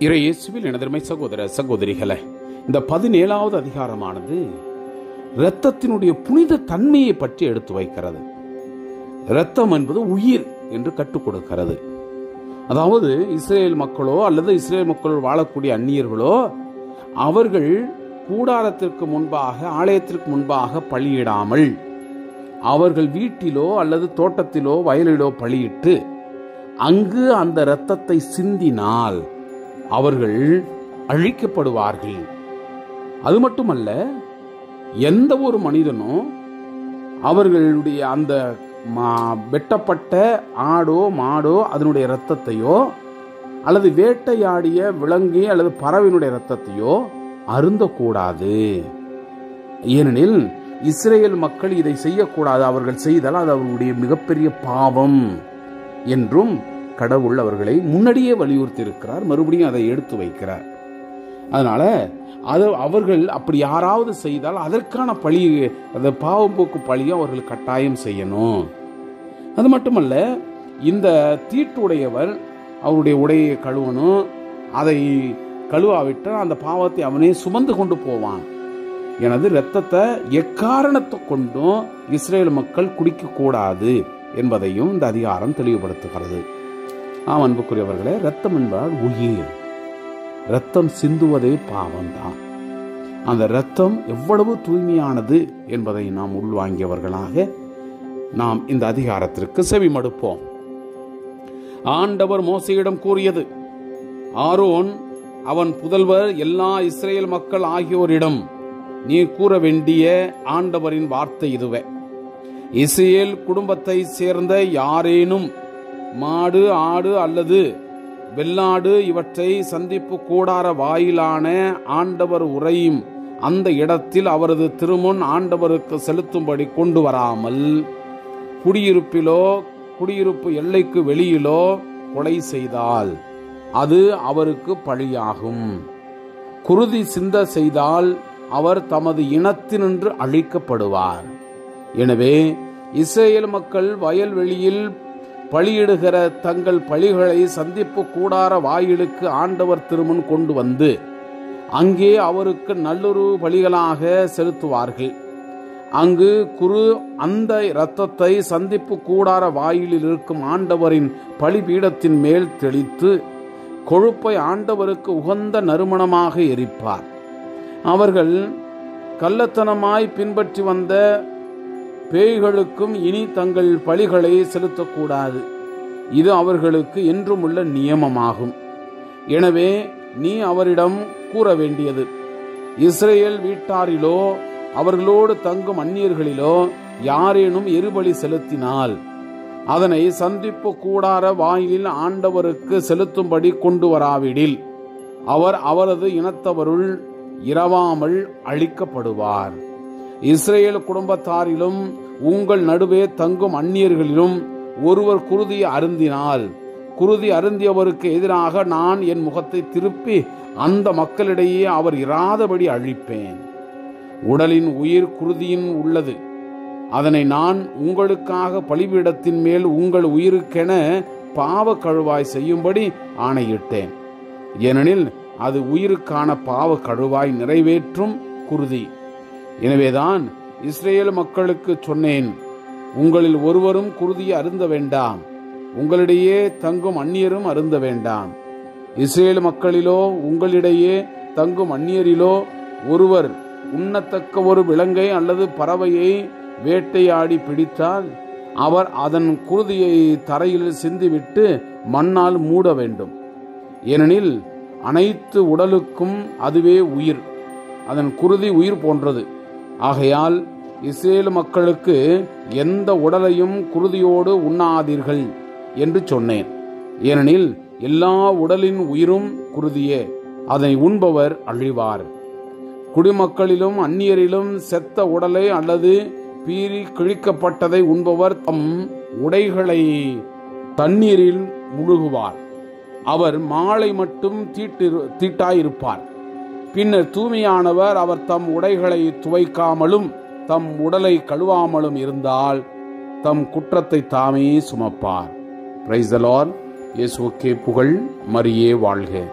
இறையேசுவில் எனதருமை சகோதர சகோதரிகளே, இந்த 17வது அதிகாரமானது இரத்தத்தினுடைய புனித தன்மையை பற்றி எடுத்து வைக்கிறது. இரத்தம் என்பது உயிர் என்று கற்றுக் கொடுக்கிறது. அதாவது இஸ்ரேல் மக்களோ அல்லது இஸ்ரேல் மக்கள் வாழக்கூடிய அந்நியர்களோ அவர்கள் கூடாரத்திற்கு முன்பாக, ஆலயத்திற்கு முன்பாக பலியிடாமல் அவர்கள் வீட்டிலோ அல்லது தோட்டத்திலோ வயலிலோ பலியிட்டு அங்கு அந்த இரத்தத்தை சிந்தினால் அவர்கள் அழிக்கப்படுவார்கள். அது மட்டுமல்ல, எந்த ஒரு மனிதனும் அவர்களுடைய அந்த வெட்டப்பட்ட ஆடோ மாடோ அதனுடைய இரத்தத்தையோ அல்லது வேட்டையாடிய விலங்கு அல்லது பறவையினுடைய இரத்தத்தையோ அருந்தக்கூடாது. ஏனெனில் இஸ்ரேல் மக்கள் இதை செய்யக்கூடாது. அவர்கள் செய்தால் அது அவர்களுடைய மிகப்பெரிய பாவம் என்றும் கடவுள் அவர்களை முன்னாடியே வலியுறுத்தி இருக்கிறார். மறுபடியும் அதை எடுத்து வைக்கிறார். அதனால அவர்கள் அப்படி யாராவது செய்தால் அதற்கான பழி, அந்த பாவம் போக்கு பழியை அவர்கள் கட்டாயம் செய்யணும். அது மட்டுமல்ல, இந்த தீட்டுடையவர் அவருடைய உடையை கழுவணும். அதை கழுவாவிட்டால் அந்த பாவத்தை அவனே சுமந்து கொண்டு போவான். எனது இரத்தத்தை எக்காரணத்தை கொண்டும் இஸ்ரேல் மக்கள் குடிக்க கூடாது என்பதையும் இந்த அதிகாரம் தெளிவுபடுத்துகிறது. அன்புக்குரியவர்களே, இரத்தம் என்பதால் உயிர். இரத்தம் சிந்துவதே பாவம்தான். அந்த இரத்தம் எவ்வளவு தூய்மையானது என்பதை நாம் உள்வாங்கியவர்களாக நாம் இந்த அதிகாரத்திற்கு செவிமடுப்போம். ஆண்டவர் மோசேயிடம் கூறியது, ஆரோன் அவன் புதல்வர் எல்லா இஸ்ரேல் மக்கள் ஆகியோரிடம் நீ கூற வேண்டிய ஆண்டவரின் வார்த்தை இதுவே: இஸ்ரேல் குடும்பத்தை சேர்ந்த யாரேனும் மாடு, ஆடு அல்லது வெள்ளாடு இவற்றை சந்திப்பு கூடார வாயிலான ஆண்டவர் உறையும் அந்த இடத்தில் அவரது திருமுன் ஆண்டவருக்கு செலுத்தும்படி கொண்டு வராமல் குடியிருப்பிலோ குடியிருப்பு எல்லைக்கு வெளியிலோ கொலை செய்தால் அது அவருக்கு பழியாகும். குருதி சிந்த செய்தால் அவர் தமது இனத்தினின்று அழிக்கப்படுவார். எனவே இஸ்ரேல் மக்கள் வயல்வெளியில் பலியிடுகிற தங்கள் பலிகளை சந்திப்பு கூடார வாயிலுக்கு ஆண்டவர் திருமுன் கொண்டு வந்து அங்கே அவருக்கு நல்லுறவு பலிகளாக செலுத்துவார்கள். அங்கு அந்த இரத்தத்தை சந்திப்பு கூடார வாயிலில் இருக்கும் ஆண்டவரின் பலிபீடத்தின் மேல் தெளித்து கொழுப்பை ஆண்டவருக்கு உகந்த நறுமணமாக எரிப்பார். அவர்கள் கள்ளத்தனமாய் பின்பற்றி வந்த பேய்களுக்கும் இனி தங்கள் பலிகளை செலுத்தக்கூடாது. இது அவர்களுக்கு என்றும் உள்ள நியமமாகும். எனவே நீ அவரிடம் கூற வேண்டியது: இஸ்ரேல் வீட்டாரிலோ அவர்களோடு தங்கும் அந்நியர்களிலோ யாரேனும் எரிபலி செலுத்தினால் அதனை சந்திப்பு கூடார வாயிலில் ஆண்டவருக்கு செலுத்தும்படி கொண்டு வராவிடில் அவர் அவரது இனத்தவருள் இரவாமல் அழிக்கப்படுவார். இஸ்ரேல் குடும்பத்தாரிலும் உங்கள் நடுவே தங்கும் அந்நியர்களிலும் ஒருவர் குருதி அருந்தினால் குருதி அருந்தியவருக்கு எதிராக நான் என் முகத்தை திருப்பி அந்த மக்களிடையே அவர் இராதபடி அழிப்பேன். உடலின் உயிர் குருதியின் உள்ளது. அதனை நான் உங்களுக்காக பலிபீடத்தின் மேல் உங்கள் உயிருக்கென பாவ கழுவாய் செய்யும்படி ஆணையிட்டேன். ஏனெனில் அது உயிருக்கான பாவ கழுவாய் நிறைவேற்றும் குருதி. எனவேதான் இஸ்ரேல் மக்களுக்கு சொன்னேன், உங்களில் ஒருவரும் குருதியை அருந்த வேண்டாம், உங்களிடையே தங்கும் அந்நியரும் அருந்த வேண்டாம். இஸ்ரேல் மக்களிலோ உங்களிடையே தங்கும் அந்நியரிலோ ஒருவர் உண்ணத்தக்க ஒரு விலங்கை அல்லது பறவையை வேட்டையாடி பிடித்தால் அவர் அதன் குருதியை தரையில் சிந்திவிட்டு மண்ணால் மூட வேண்டும். ஏனெனில் அனைத்து உடலுக்கும் அதுவே உயிர். அதன் குருதி உயிர் போன்றது. ஆகையால் இஸ்ரேல் மக்களுக்கு எந்த உடலையும் குருதியோடு உண்ணாதீர்கள் என்று சொன்னேன். ஏனெனில் எல்லா உடலின் உயிரும் குருதியே. அதை உண்பவர் அழிவார். குடிமக்களிலும் அந்நியரிலும் செத்த உடலை அல்லது பீறி கிழிக்கப்பட்டதை உண்பவர் தம் உடைகளை தண்ணீரில் முழுகுவார். அவர் மாலை மட்டும் தீட்டாயிருப்பார். பின்னர் தூய்மையானவர் அவர் தம் உடைகளை துவைக்காமலும் தம் உடலை கழுவாமலும் இருந்தால் தம் குற்றத்தை தாமே சுமப்பார். Praise the Lord. இயேசுவுக்கே புகழ். மரியே வாழ்க.